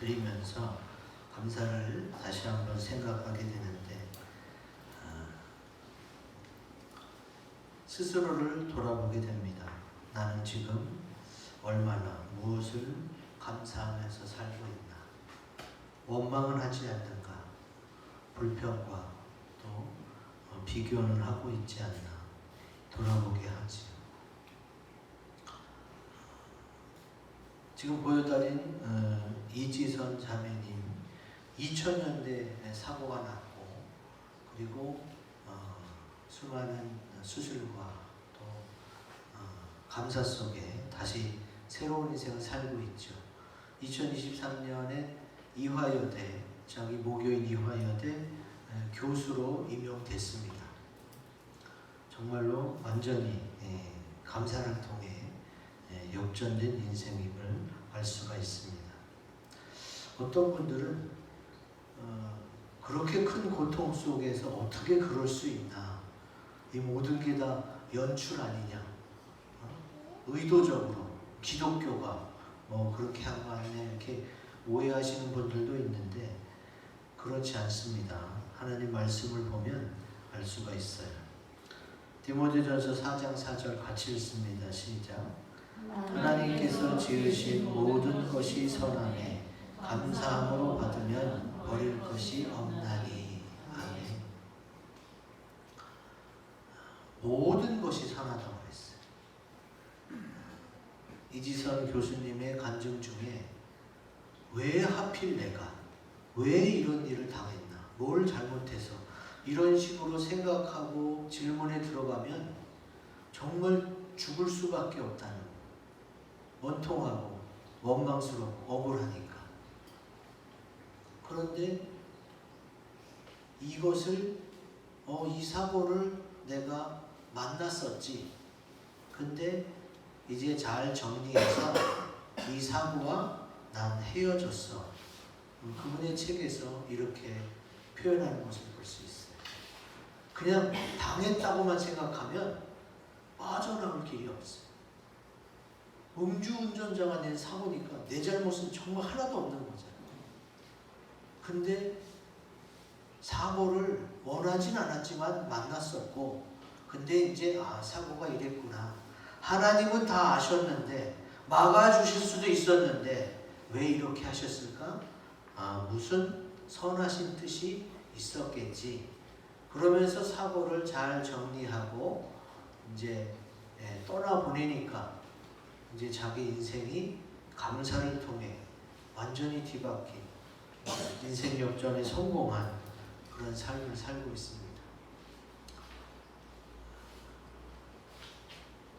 드리면서 감사를 다시 한번 생각하게 되는데, 스스로를 돌아보게 됩니다. 나는 지금 얼마나 무엇을 감사하면서 살고 있나? 원망은 하지 않는가? 불평과 또 비교는 하고 있지 않나? 돌아보게 하지요. 지금 보여드린 이지선 자매님 2000년대에 사고가 났고, 그리고 수많은 수술과 또 감사 속에 다시 새로운 인생을 살고 있죠. 2023년에 이화여대, 저기 모교인 이화여대 교수로 임용됐습니다. 정말로 완전히 감사를 통해 역전된 인생임을 알 수가 있습니다. 어떤 분들은 그렇게 큰 고통 속에서 어떻게 그럴 수 있나? 이 모든 게 다 연출 아니냐? 의도적으로 기독교가 그렇게 한 거 아니냐? 이렇게 오해하시는 분들도 있는데 그렇지 않습니다. 하나님 말씀을 보면 알 수가 있어요. 디모데전서 4장 4절 같이 읽습니다. 시작. 하나님께서 지으신 모든 것이 선하매 감사함으로 받으면 버릴 것이 없나니. 아멘. 모든 것이 선하다고 했어요. 이지선 교수님의 간증 중에 왜 하필 내가 왜 이런 일을 당했나, 뭘 잘못해서 이런 식으로 생각하고 질문에 들어가면 정말 죽을 수밖에 없다는 거. 원통하고 원망스럽고 억울하니까. 그런데 이것을 이 사고를 내가 만났었지. 근데 이제 잘 정리해서 이 사고와 난 헤어졌어. 그분의 책에서 이렇게 표현하는 것을 볼 수 있어요. 그냥 당했다고만 생각하면 빠져나올 길이 없어요. 음주운전자가 낸 사고니까 내 잘못은 정말 하나도 없는 거잖아요. 근데 사고를 원하진 않았지만 만났었고, 근데 이제 사고가 이랬구나. 하나님은 다 아셨는데 막아주실 수도 있었는데 왜 이렇게 하셨을까? 무슨 선하신 뜻이 있었겠지. 그러면서 사고를 잘 정리하고 이제 떠나보내니까 이제 자기 인생이 감사를 통해 완전히 뒤바뀐 인생 역전에 성공한 그런 삶을 살고 있습니다.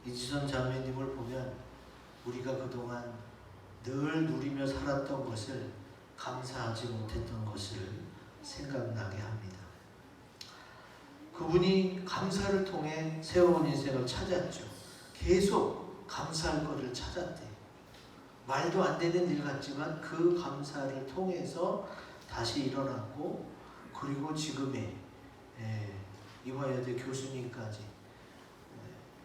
이지선 자매님을 보면 우리가 그동안 늘 누리며 살았던 것을, 감사하지 못했던 것을 생각나게 합니다. 그분이 감사를 통해 새로운 인생을 찾았죠. 계속 감사할 것을 찾았대요. 말도 안 되는 일 같지만 그 감사를 통해서 다시 일어났고, 그리고 지금의 이화여대 교수님까지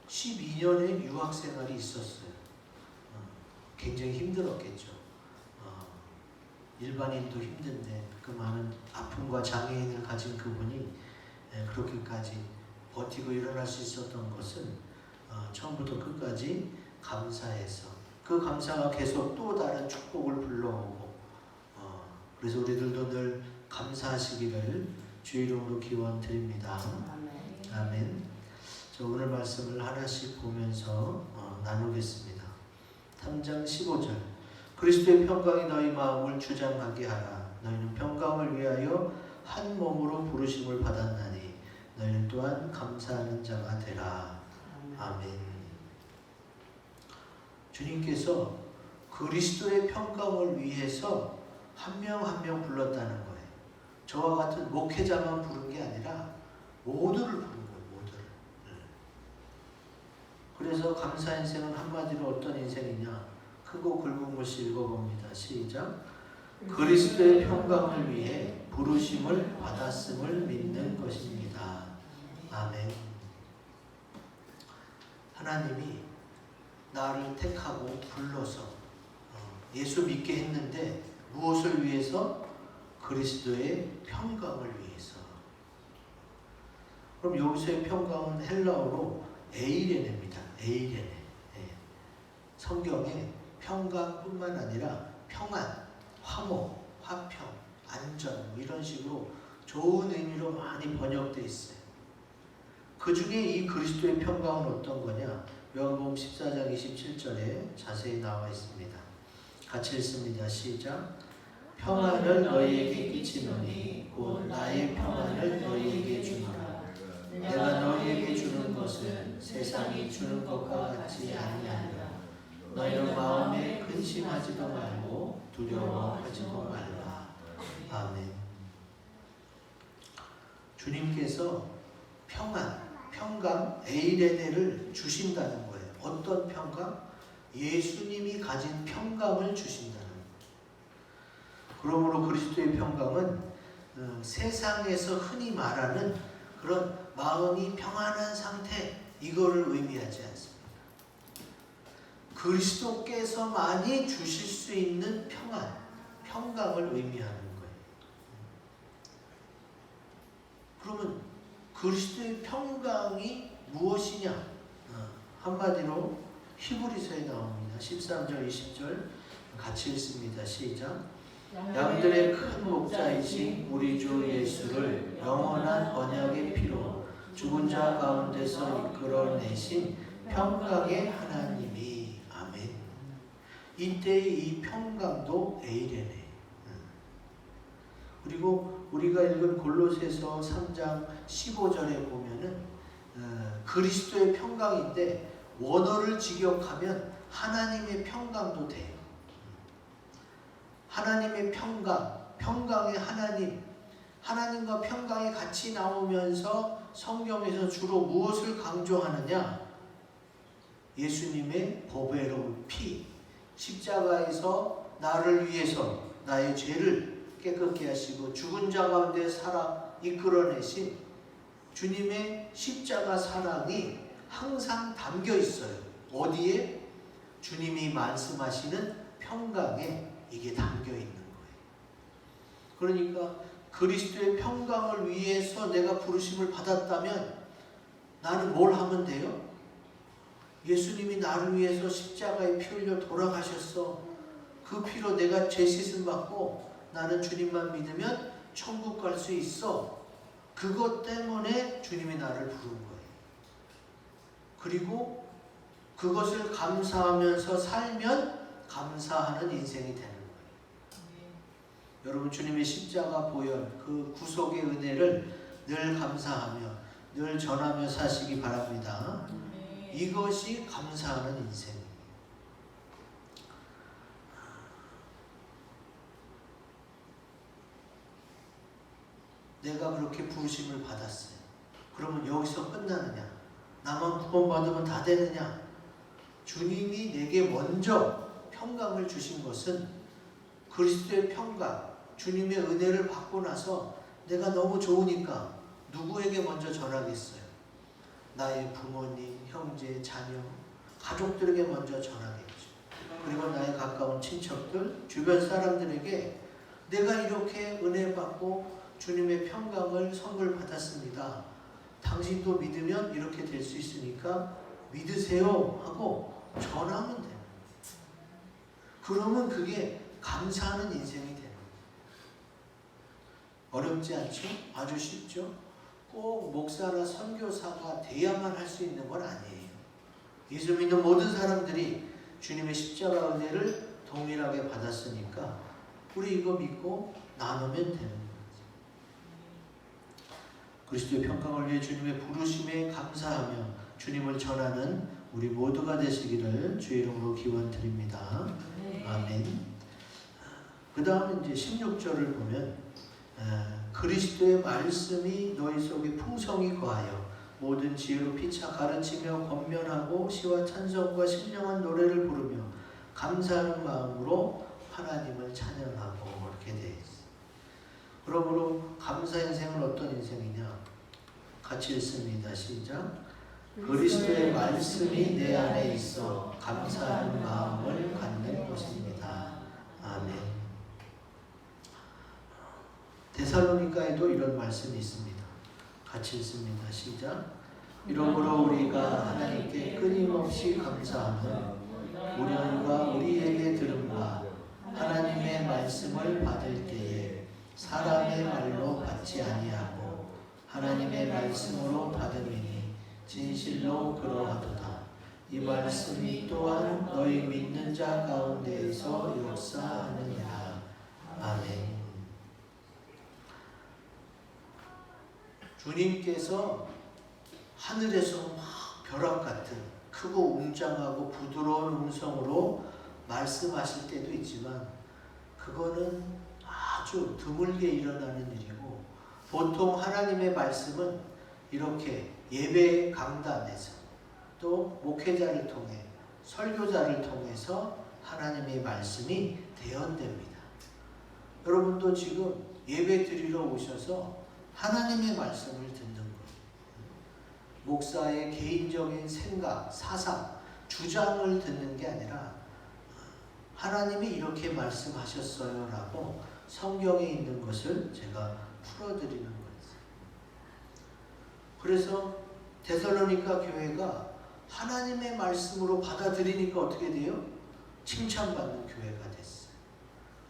12년의 유학생활이 있었어요. 굉장히 힘들었겠죠. 일반인도 힘든데 그 많은 아픔과 장애인을 가진 그분이 그렇게까지 버티고 일어날 수 있었던 것은 처음부터 끝까지 감사해서, 그 감사가 계속 또 다른 축복을 불러오고, 그래서 우리들도 늘 감사하시기를 주의 이름으로 기원 드립니다. 아멘. 저 오늘 말씀을 하나씩 보면서 나누겠습니다. 3장 15절. 그리스도의 평강이 너희 마음을 주장하게 하라. 너희는 평강을 위하여 한 몸으로 부르심을 받았나니 너희는 또한 감사하는 자가 되라. 아멘. 주님께서 그리스도의 평강을 위해서 한 명 한 명 불렀다는 거예요. 저와 같은 목회자만 부른 게 아니라 모두를 부른 거예요. 모두를. 그래서 감사 인생은 한마디로 어떤 인생이냐? 크고 굵은 것이 읽어봅니다. 시작. 그리스도의 평강을 위해 부르심을 받았음을 믿는 것입니다. 아멘. 하나님이 나를 택하고 불러서 예수 믿게 했는데 무엇을 위해서? 그리스도의 평강을 위해서. 그럼 여기서의 평강은 헬라어로 에이레네입니다. 에이레네. 네. 성경에 평강뿐만 아니라 평안, 화목, 화평, 안전 이런 식으로 좋은 의미로 많이 번역되어 있어요. 그 중에 이 그리스도의 평강은 어떤 거냐? 요한복음 14장 27절에 자세히 나와 있습니다. 같이 읽습니다. 시작. 평안을 너희에게 끼치노니 곧 나의 평안을 너희에게 주노라. 내가 너희에게 주는 것은 세상이 주는 것과 같지 아니하니라. 너희는 마음에 근심하지도 말고 두려워하지도 말라. 아멘. 주님께서 평강, 에이레네를 주신다는 거예요. 어떤 평강? 예수님이 가진 평강을 주신다는 거예요. 그러므로 그리스도의 평강은 세상에서 흔히 말하는 그런 마음이 평안한 상태, 이거를 의미하지 않습니다. 그리스도께서만이 주실 수 있는 평강을 의미하는 거예요. 그러면 그리스도의 평강이 무엇이냐? 한마디로 히브리서에 나옵니다. 13절 20절 같이 읽습니다. 시작. 양들의 큰 목자이신 우리 주 예수를 영원한 언약의 피로 죽은 자 가운데서 이끌어내신 평강의 하나님이. 아멘. 이때의 이 평강도 에이레네. 그리고 우리가 읽은 골로새서 3장 15절에 보면은 그리스도의 평강인데 원어를 직역하면 하나님의 평강도 돼요. 하나님의 평강의 하나님과 평강이 같이 나오면서 성경에서 주로 무엇을 강조하느냐? 예수님의 보배로운 피, 십자가에서 나를 위해서 나의 죄를 깨끗게 하시고 죽은 자 가운데 살아 이끌어내신 주님의 십자가 사랑이 항상 담겨 있어요. 어디에? 주님이 말씀하시는 평강에 이게 담겨 있는 거예요. 그러니까 그리스도의 평강을 위해서 내가 부르심을 받았다면 나는 뭘 하면 돼요? 예수님이 나를 위해서 십자가에 피 흘려 돌아가셨어. 그 피로 내가 죄 씻음 받고 나는 주님만 믿으면 천국 갈 수 있어. 그것 때문에 주님이 나를 부른 거예요. 그리고 그것을 감사하면서 살면 감사하는 인생이 되는 거예요. 여러분 주님의 십자가 보혈, 그 구속의 은혜를 늘 감사하며 늘 전하며 사시기 바랍니다. 이것이 감사하는 인생입니다. 내가 그렇게 부르심을 받았어요. 그러면 여기서 끝나느냐? 나만 구원받으면 다 되느냐? 주님이 내게 먼저 평강을 주신 것은 그리스도의 평강, 주님의 은혜를 받고 나서 내가 너무 좋으니까 누구에게 먼저 전하겠어요? 나의 부모님, 형제, 자녀, 가족들에게 먼저 전하겠죠. 그리고 나의 가까운 친척들, 주변 사람들에게 내가 이렇게 은혜 받고 주님의 평강을 선물 받았습니다. 당신도 믿으면 이렇게 될 수 있으니까 믿으세요 하고 전하면 돼요. 그러면 그게 감사하는 인생이 되는 거예요. 어렵지 않죠? 아주 쉽죠? 꼭 목사나 선교사가 돼야만 할 수 있는 건 아니에요. 예수 믿는 모든 사람들이 주님의 십자가 은혜를 동일하게 받았으니까 우리 이거 믿고 나누면 되는 거예요. 그리스도의 평강을 위해 주님의 부르심에 감사하며 주님을 전하는 우리 모두가 되시기를 주의 이름으로 기원드립니다. 아멘. 그 다음 이제 16절을 보면 그리스도의 말씀이 너희 속에 풍성히 거하여 모든 지혜로 피차 가르치며 권면하고 시와 찬송과 신령한 노래를 부르며 감사하는 마음으로 하나님을 찬양하고 이렇게 되어 있어요. 그러므로 감사 인생은 어떤 인생이냐? 같이 읽습니다. 시작. 그리스도의 말씀이 내 안에 있어 감사하는 마음을 갖는 것입니다. 아멘. 데살로니가에도 이런 말씀이 있습니다. 같이 읽습니다. 시작. 이러므로 우리가 하나님께 끊임없이 감사하며 우리가 우리에게 들은 바 하나님의 말씀을 받을 때에 사람의 말로 받지 아니하고 하나님의 말씀으로 받음이니 진실로 그러하도다. 이 말씀이 또한 너희 믿는 자 가운데에서 역사하느니라. 아멘. 주님께서 하늘에서 막 벼락 같은 크고 웅장하고 부드러운 음성으로 말씀하실 때도 있지만 그거는 아주 드물게 일어나는 일이고, 보통 하나님의 말씀은 이렇게 예배 강단에서 또 목회자를 통해 설교자를 통해서 하나님의 말씀이 대언됩니다. 여러분도 지금 예배 드리러 오셔서 하나님의 말씀을 듣는 거예요. 목사의 개인적인 생각, 사상, 주장을 듣는 게 아니라 하나님이 이렇게 말씀하셨어요 라고 성경에 있는 것을 제가 풀어드리는 거예요. 그래서 데살로니가 교회가 하나님의 말씀으로 받아들이니까 어떻게 돼요? 칭찬받는 교회가 됐어요.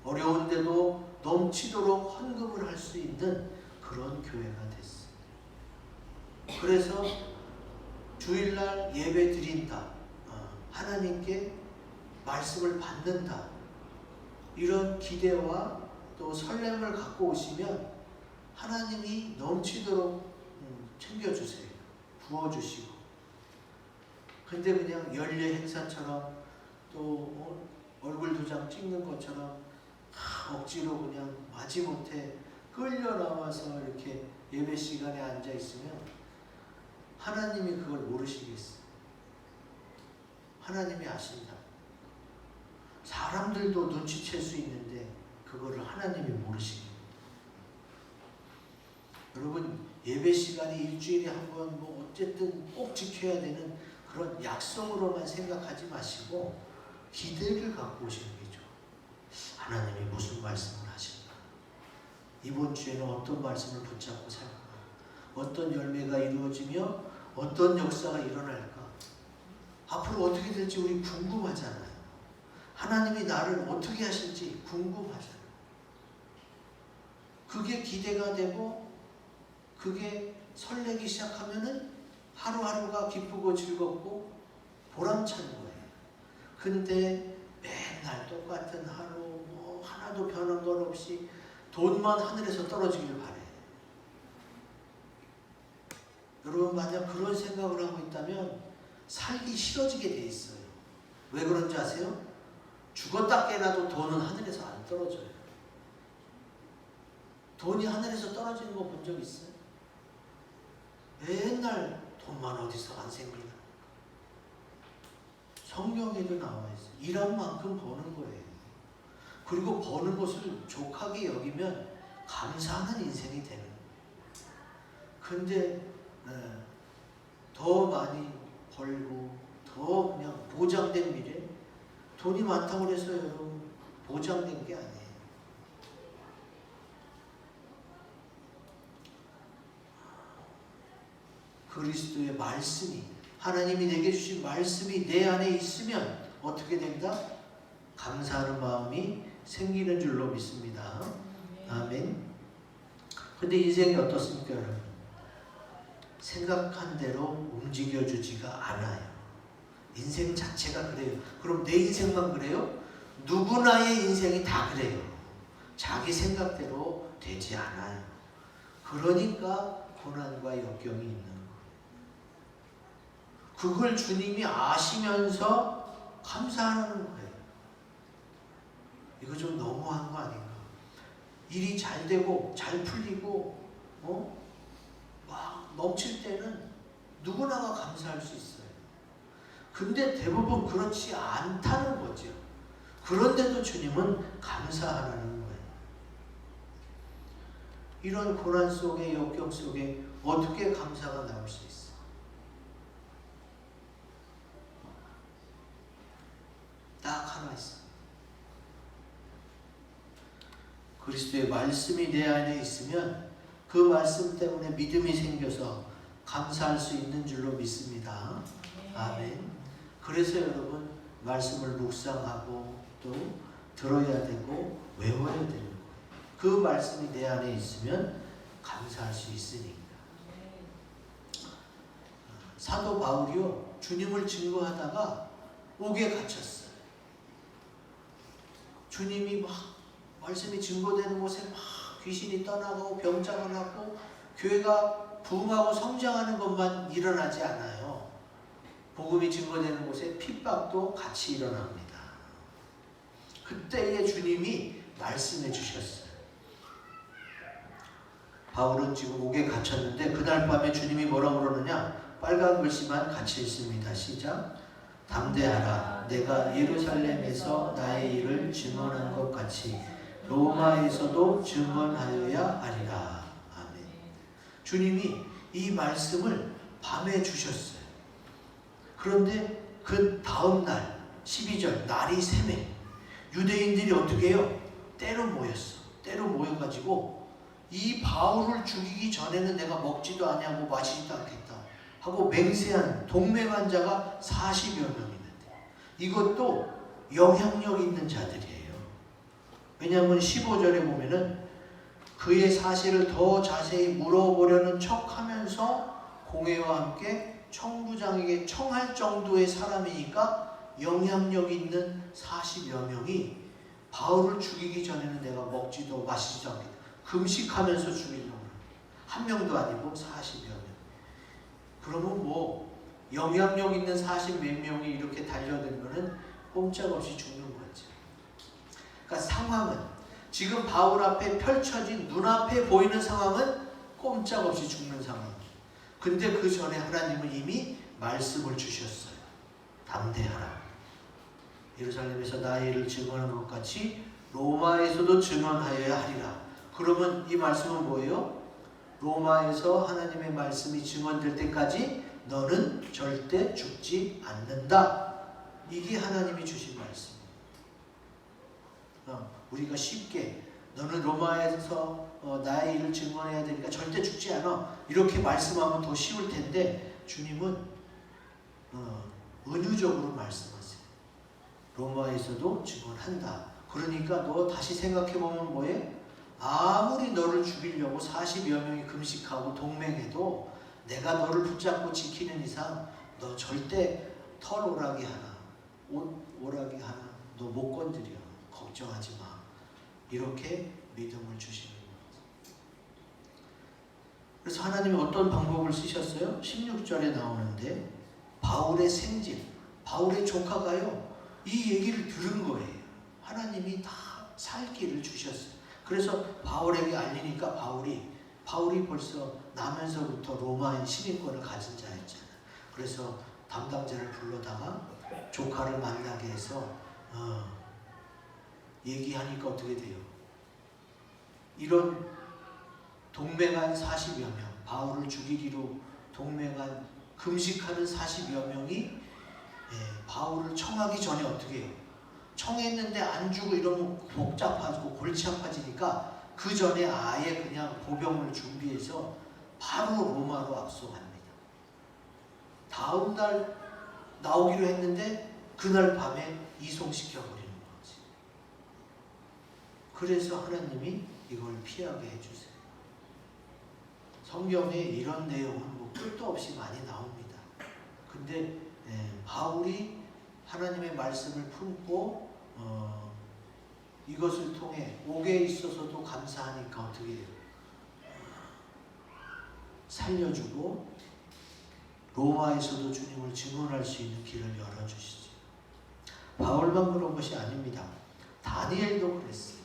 어려운데도 넘치도록 헌금을 할 수 있는 그런 교회가 됐어요. 그래서 주일날 예배 드린다, 하나님께 말씀을 받는다, 이런 기대와 또 설렘을 갖고 오시면 하나님이 넘치도록 챙겨주세요. 부어주시고. 근데 그냥 연례 행사처럼 또 얼굴 2장 찍는 것처럼 억지로 그냥 마지못해 끌려 나와서 이렇게 예배 시간에 앉아 있으면 하나님이 그걸 모르시겠어요. 하나님이 아신다. 사람들도 눈치챌 수 있는데 그거를 하나님이 모르시겠어요. 여러분, 예배 시간이 일주일에 한 번 뭐 어쨌든 꼭 지켜야 되는 그런 약속으로만 생각하지 마시고 기대를 갖고 오시는 게 좋아요. 하나님이 무슨 말씀을 하실까? 이번 주에는 어떤 말씀을 붙잡고 살까? 어떤 열매가 이루어지며 어떤 역사가 일어날까? 앞으로 어떻게 될지 우리 궁금하잖아요. 하나님이 나를 어떻게 하실지 궁금하잖아요. 그게 기대가 되고 그게 설레기 시작하면은 하루하루가 기쁘고 즐겁고 보람찬 거예요. 근데 맨날 똑같은 하루, 뭐 하나도 변한 건 없이 돈만 하늘에서 떨어지길 바래요. 여러분, 만약 그런 생각을 하고 있다면 살기 싫어지게 돼 있어요. 왜 그런지 아세요? 죽었다 깨나도 돈은 하늘에서 안 떨어져요. 돈이 하늘에서 떨어지는 거 본 적 있어요? 맨날 돈만 어디서 안 생기나. 성경에도 나와 있어요. 일한 만큼 버는 거예요. 그리고 버는 것을 족하게 여기면 감사하는 인생이 되는 거예요. 근데 더 많이 벌고 더 그냥 보장된 미래, 돈이 많다고 해서 여러분 보장된 게 아니에요. 그리스도의 말씀이, 하나님이 내게 주신 말씀이 내 안에 있으면 어떻게 된다? 감사하는 마음이 생기는 줄로 믿습니다. 아멘. 근데 인생이 어떻습니까, 여러분? 생각한 대로 움직여주지가 않아요. 인생 자체가 그래요. 그럼 내 인생만 그래요? 누구나의 인생이 다 그래요. 자기 생각대로 되지 않아요. 그러니까 고난과 역경이 있는 거예요. 그걸 주님이 아시면서 감사하는 거예요. 이거 좀 너무한 거 아닌가? 일이 잘 되고 잘 풀리고 막 넘칠 때는 누구나가 감사할 수 있어요. 근데 대부분 그렇지 않다는 거죠. 그런데도 주님은 감사하라는 거예요. 이런 고난 속에, 역경 속에 어떻게 감사가 나올 수 있어요? 딱 하나 있어요. 그리스도의 말씀이 내 안에 있으면 그 말씀 때문에 믿음이 생겨서 감사할 수 있는 줄로 믿습니다. 아멘. 그래서 여러분 말씀을 묵상하고 또 들어야 되고 외워야 되는 거예요. 그 말씀이 내 안에 있으면 감사할 수 있으니까. 사도 바울이요 주님을 증거하다가 옥에 갇혔어요. 주님이 막 말씀이 증거되는 곳에 막 귀신이 떠나고 병장을 하고 교회가 부흥하고 성장하는 것만 일어나지 않아요. 복음이 증거되는 곳에 핍박도 같이 일어납니다. 그때에 주님이 말씀해 주셨어요. 바울은 지금 옥에 갇혔는데 그날 밤에 주님이 뭐라고 그러느냐? 빨간 글씨만 같이 있습니다. 시작. 담대하라. 내가 예루살렘에서 나의 일을 증언한 것 같이 로마에서도 증언하여야 하리라. 아멘. 주님이 이 말씀을 밤에 주셨어요. 그런데 그 다음 날 12절 날이 새매 유대인들이 어떻게 해요? 때로 모였어. 때로 모여가지고 이 바울을 죽이기 전에는 내가 먹지도 아니하고 마시지도 않겠다 하고 맹세한 동맹한 자가 40여 명이는데 이것도 영향력 있는 자들이에요. 왜냐하면 15절에 보면은 그의 사실을 더 자세히 물어보려는 척하면서 공회와 함께 청부장에게 청할 정도의 사람이니까 영향력 있는 40여 명이 바울을 죽이기 전에는 내가 먹지도 마시지도 않겠다. 금식하면서 죽이려고 한 명도 아니고 40여 명. 그러면 뭐 영향력 있는 40 몇 명이 이렇게 달려들면은 꼼짝없이 죽는 거죠. 그러니까 상황은 지금 바울 앞에 펼쳐진 눈앞에 보이는 상황은 꼼짝없이 죽는 상황. 근데 그 전에 하나님은 이미 말씀을 주셨어요. 담대하라. 예루살렘에서 나의 일을 증언한 것 같이 로마에서도 증언하여야 하리라. 그러면 이 말씀은 뭐예요? 로마에서 하나님의 말씀이 증언될 때까지 너는 절대 죽지 않는다. 이게 하나님이 주신 말씀입니다. 우리가 쉽게 너는 로마에서 나의 일을 증언해야 되니까 절대 죽지 않아 이렇게 말씀하면 더 쉬울 텐데 주님은 은유적으로 말씀하세요. 로마에서도 증언한다. 그러니까 너 다시 생각해보면 뭐해? 아무리 너를 죽이려고 40여 명이 금식하고 동맹해도 내가 너를 붙잡고 지키는 이상 너 절대 털 오라기 하나, 옷 오라기 하나 너 못 건드려. 걱정하지 마. 이렇게 믿음을 주시는 거죠. 그래서 하나님이 어떤 방법을 쓰셨어요? 16절에 나오는데 바울의 생질, 바울의 조카가요 이 얘기를 들은 거예요. 하나님이 다 살 길을 주셨어요. 그래서 바울에게 알리니까 바울이 벌써 나면서부터 로마인 시민권을 가진 자였잖아요. 그래서 담당자를 불러다가 조카를 만나게 해서 얘기하니까 어떻게 돼요? 이런 동맹한 40여 명, 바울을 죽이기로 동맹한 금식하는 40여 명이 바울을 청하기 전에 어떻게 해요? 청했는데 안 주고 이러면 복잡하고 골치 아파지니까 그 전에 아예 그냥 보병을 준비해서 바로 로마로 앞서갑니다. 다음 날 나오기로 했는데 그날 밤에 이송시켜버리는 거지. 그래서 하나님이 이걸 피하게 해주세요. 성경에 이런 내용은 뭐 끝도 없이 많이 나옵니다. 근데 바울이 하나님의 말씀을 품고 이것을 통해 옥에 있어서도 감사하니까 어떻게 해요? 살려주고 로마에서도 주님을 증언할 수 있는 길을 열어주시죠. 바울만 그런 것이 아닙니다. 다니엘도 그랬어요.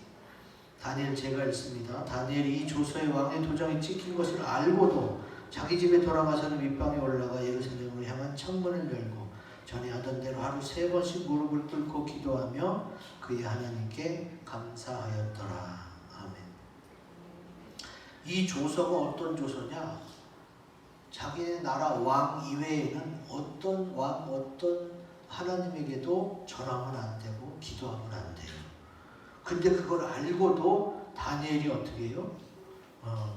다니엘 제가 읽습니다. 다니엘이 이 조서의 왕의 도장이 찍힌 것을 알고도 자기 집에 돌아가서는 윗방에 올라가 예루살렘으로 향한 창문을 열고 전에 하던 대로 하루 3번씩 무릎을 꿇고 기도하며 그의 하나님께 감사하였더라. 아멘. 이 조서가 어떤 조서냐? 자기네 나라 왕 이외에는 어떤 왕, 어떤 하나님에게도 전하면 안 되고 기도하면 안 돼요. 근데 그걸 알고도 다니엘이 어떻게 해요?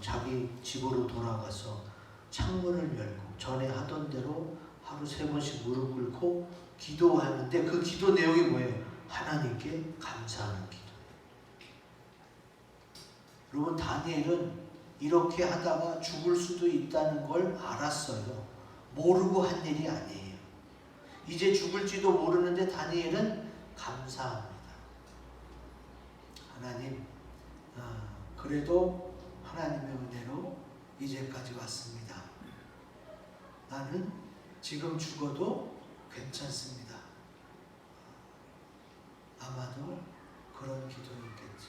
자기 집으로 돌아가서 창문을 열고 전에 하던 대로 하루 3번씩 무릎 꿇고 기도하는데 그 기도 내용이 뭐예요? 하나님께 감사하는 기도. 여러분, 다니엘은 이렇게 하다가 죽을 수도 있다는 걸 알았어요. 모르고 한 일이 아니에요. 이제 죽을지도 모르는데 다니엘은 감사합니다. 하나님, 그래도 하나님의 은혜로 이제까지 왔습니다. 나는 지금 죽어도 괜찮습니다. 아마도 그런 기도였겠지.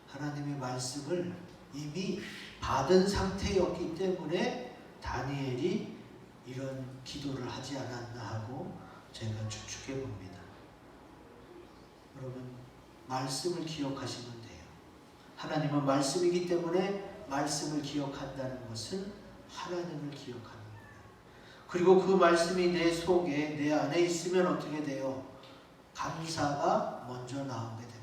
하나님의 말씀을 이미 받은 상태였기 때문에 다니엘이 이런 기도를 하지 않았나 하고 제가 추측해 봅니다. 여러분, 말씀을 기억하시면 돼요. 하나님은 말씀이기 때문에 말씀을 기억한다는 것은 하나님을 기억하는 거예요. 그리고 그 말씀이 내 속에, 내 안에 있으면 어떻게 돼요? 감사가 먼저 나오게 됩니다.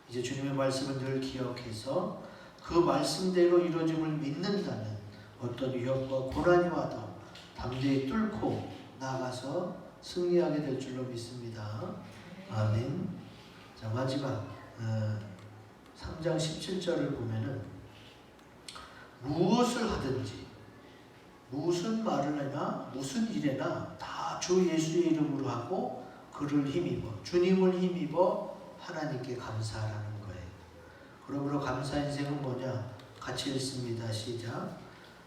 이제 주님의 말씀을 늘 기억해서 그 말씀대로 이루어짐을 믿는다면 어떤 위협과 고난이 와도 담대히 뚫고 나가서 승리하게 될 줄로 믿습니다. 아멘. 자, 마지막 3장 17절을 보면은 무엇을 하든지 무슨 말을 하나 무슨 일에나 다 주 예수의 이름으로 하고 그를 힘입어 주님을 힘입어 하나님께 감사하라는 거예요. 그러므로 감사 인생은 뭐냐? 같이 읽습니다. 시작.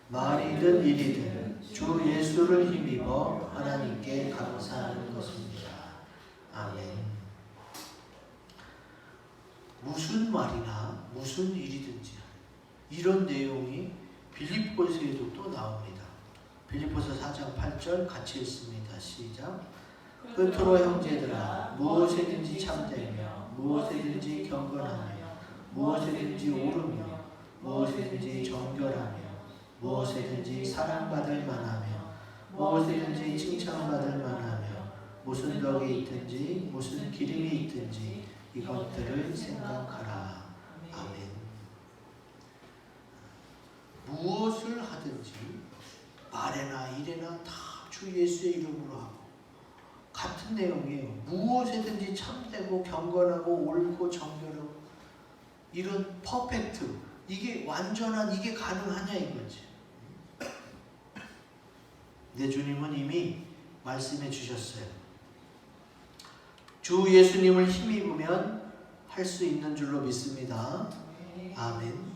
말이든 일이든 주 예수를 힘입어 하나님께 감사하는 것입니다. 아멘. 무슨 말이나 무슨 일이든지 이런 내용이 빌립보서에도 또 나옵니다. 빌립보서 4장 8절 같이 읽습니다. 시작. 끝으로 형제들아 무엇에든지 참되며 무엇에든지 경건하며 무엇에든지 오르며 무엇에든지 정결하며 무엇에든지 사랑받을 만하며 무엇에든지 칭찬받을 만하며 무슨 덕이 있든지 무슨 기름이 있든지 이것들을 생각하라. 아멘. 무엇을 하든지 말에나 일에나 다 주 예수의 이름으로 하고 같은 내용이에요. 무엇에든지 참되고 경건하고 옳고 정결하고 이런 퍼펙트, 이게 완전한, 이게 가능하냐 이거지. 내 주님은 이미 말씀해 주셨어요. 주 예수님을 힘입으면 할 수 있는 줄로 믿습니다. 아멘.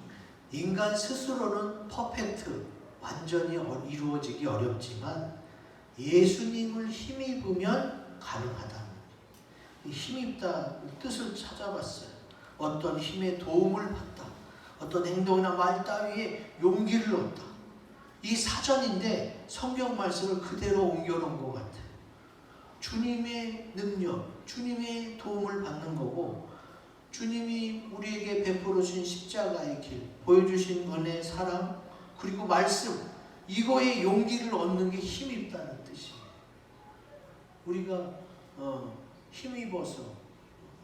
인간 스스로는 퍼펙트, 완전히 이루어지기 어렵지만 예수님을 힘입으면 가능하다. 힘입다 뜻을 찾아봤어요. 어떤 힘의 도움을 받다. 어떤 행동이나 말 따위에 용기를 얻다. 이 사전인데 성경 말씀을 그대로 옮겨놓은 것 같아요. 주님의 능력, 주님의 도움을 받는 거고 주님이 우리에게 베풀어 주신 십자가의 길, 보여주신 은혜, 사랑, 그리고 말씀, 이거에 용기를 얻는 게 힘입다는 뜻이에요. 우리가 힘입어서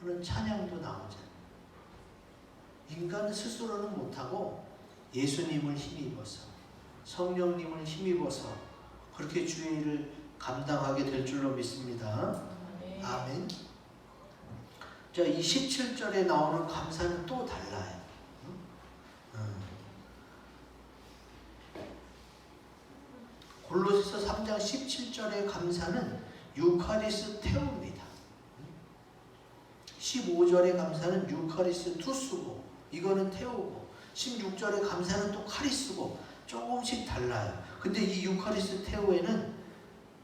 하는 찬양도 나오잖아요. 인간은 스스로는 못하고 예수님을 힘입어서, 성령님을 힘입어서 그렇게 주의 일을 감당하게 될 줄로 믿습니다. 아멘. 자, 이 17절에 나오는 감사는 또 달라요. 골로새서 3장 17절의 감사는 유카리스테오입니다. 15절의 감사는 유카리스투스고 이거는 테오고 16절의 감사는 또 카리스고 조금씩 달라요. 근데 이 유카리스테오에는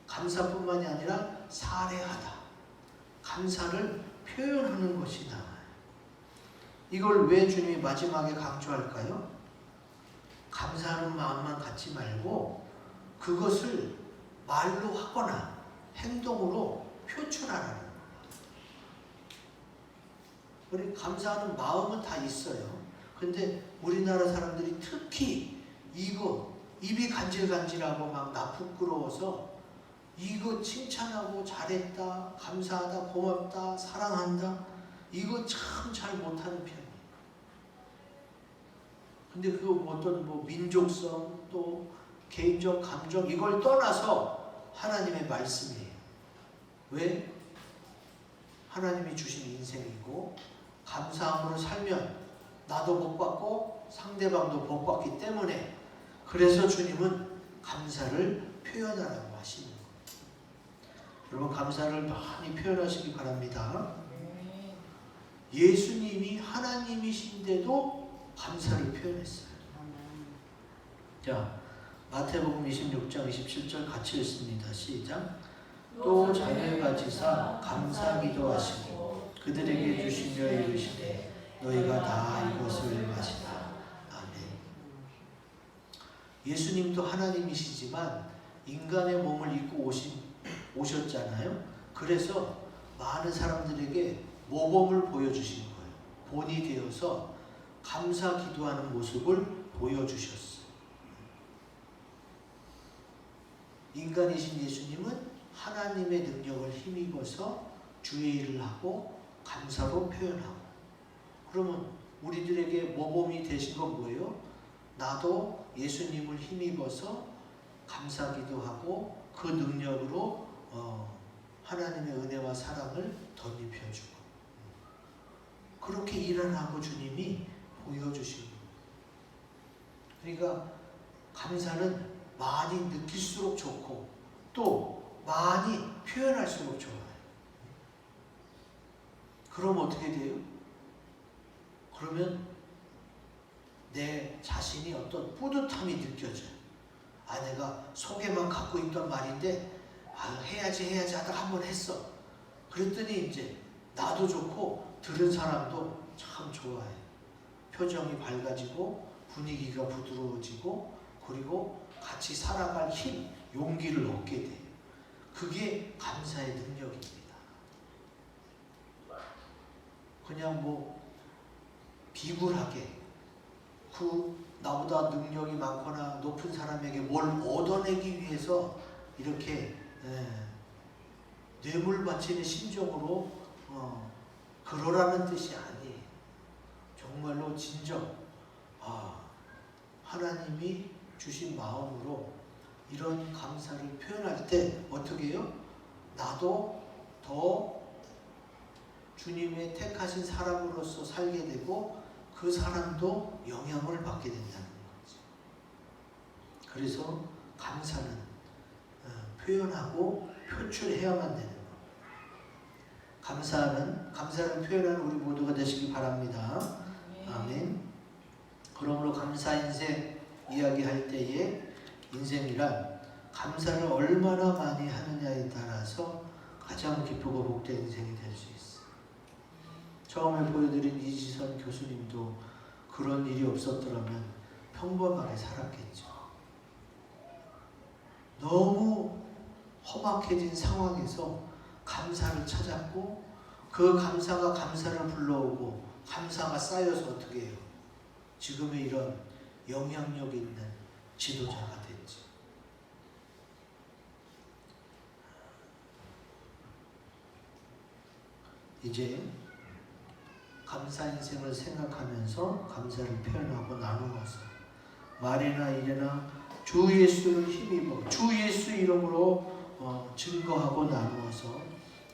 감사뿐만이 아니라 사례하다, 감사를 표현하는 것이 나와요. 이걸 왜 주님이 마지막에 강조할까요? 감사하는 마음만 갖지 말고 그것을 말로 하거나 행동으로 표출하라는 거예요. 우리 감사하는 마음은 다 있어요. 근데 우리나라 사람들이 특히 이거 입이 간질간질하고 막 나 부끄러워서 이거 칭찬하고 잘했다, 감사하다, 고맙다, 사랑한다, 이거 참 잘 못하는 편이에요. 근데 그 어떤 민족성 또 개인적 감정 이걸 떠나서 하나님의 말씀이에요. 왜? 하나님이 주신 인생이고 감사함으로 살면 나도 복 받고 상대방도 복 받기 때문에 그래서 주님은 감사를 표현하라고 하시는 거예요. 여러분 감사를 많이 표현하시기 바랍니다. 예수님이 하나님이신데도 감사를 표현했어요. 자, 마태복음 26장 27절 같이 읽습니다. 시작. 또 잔을 가지사 감사 기도하시고 그들에게 주시며 이르시되 너희가 다 이것을 마시라. 아멘. 예수님도 하나님이시지만 인간의 몸을 입고 오셨잖아요. 그래서 많은 사람들에게 모범을 보여주신 거예요. 본이 되어서 감사 기도하는 모습을 보여주셨어요. 인간이신 예수님은 하나님의 능력을 힘입어서 주의 일을 하고 감사로 표현하고, 그러면 우리들에게 모범이 되신 건 뭐예요? 나도 예수님을 힘입어서 감사기도 하고 그 능력으로 하나님의 은혜와 사랑을 덧입혀주고, 그렇게 일을 하고 주님이 보여주신 거예요. 그러니까 감사는 많이 느낄수록 좋고 또 많이 표현할수록 좋아요. 그럼 어떻게 돼요? 그러면 내 자신이 어떤 뿌듯함이 느껴져요. 내가 속에만 갖고 있던 말인데 해야지 하다가 한번 했어. 그랬더니 이제 나도 좋고 들은 사람도 참 좋아해. 표정이 밝아지고 분위기가 부드러워지고 그리고 같이 살아갈 힘, 용기를 얻게 돼요. 그게 감사의 능력입니다. 그냥 비굴하게 나보다 능력이 많거나 높은 사람에게 뭘 얻어내기 위해서 이렇게 뇌물 바치는 심정으로 그러라는 뜻이 아니에요. 정말로 진정 하나님이 주신 마음으로 이런 감사를 표현할 때 어떻게 해요? 나도 더 주님의 택하신 사람으로서 살게 되고 그 사람도 영향을 받게 된다는 거죠. 그래서 감사는 표현하고 표출해야만 되는 거예요. 감사를 표현하는 우리 모두가 되시기 바랍니다. 아멘. 그러므로 감사 인생 이야기할 때에 인생이란 감사를 얼마나 많이 하느냐에 따라서 가장 기쁘고 복된 인생이 될 수 있어요. 처음에 보여드린 이지선 교수님도 그런 일이 없었더라면 평범하게 살았겠죠. 너무 험악해진 상황에서 감사를 찾았고 그 감사가 감사를 불러오고 감사가 쌓여서 어떻게 해요? 지금의 이런 영향력 있는 지도자가 됐죠. 이제 감사 인생을 생각하면서 감사를 표현하고 나누어서 말이나 일이나 주 예수를 힘입어 주 예수 이름으로 증거하고 나누어서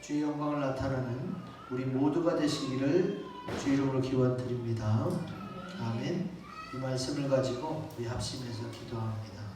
주의 영광을 나타내는 우리 모두가 되시기를 주 이름으로 기원드립니다. 아멘. 이 말씀을 가지고 우리 합심해서 기도합니다.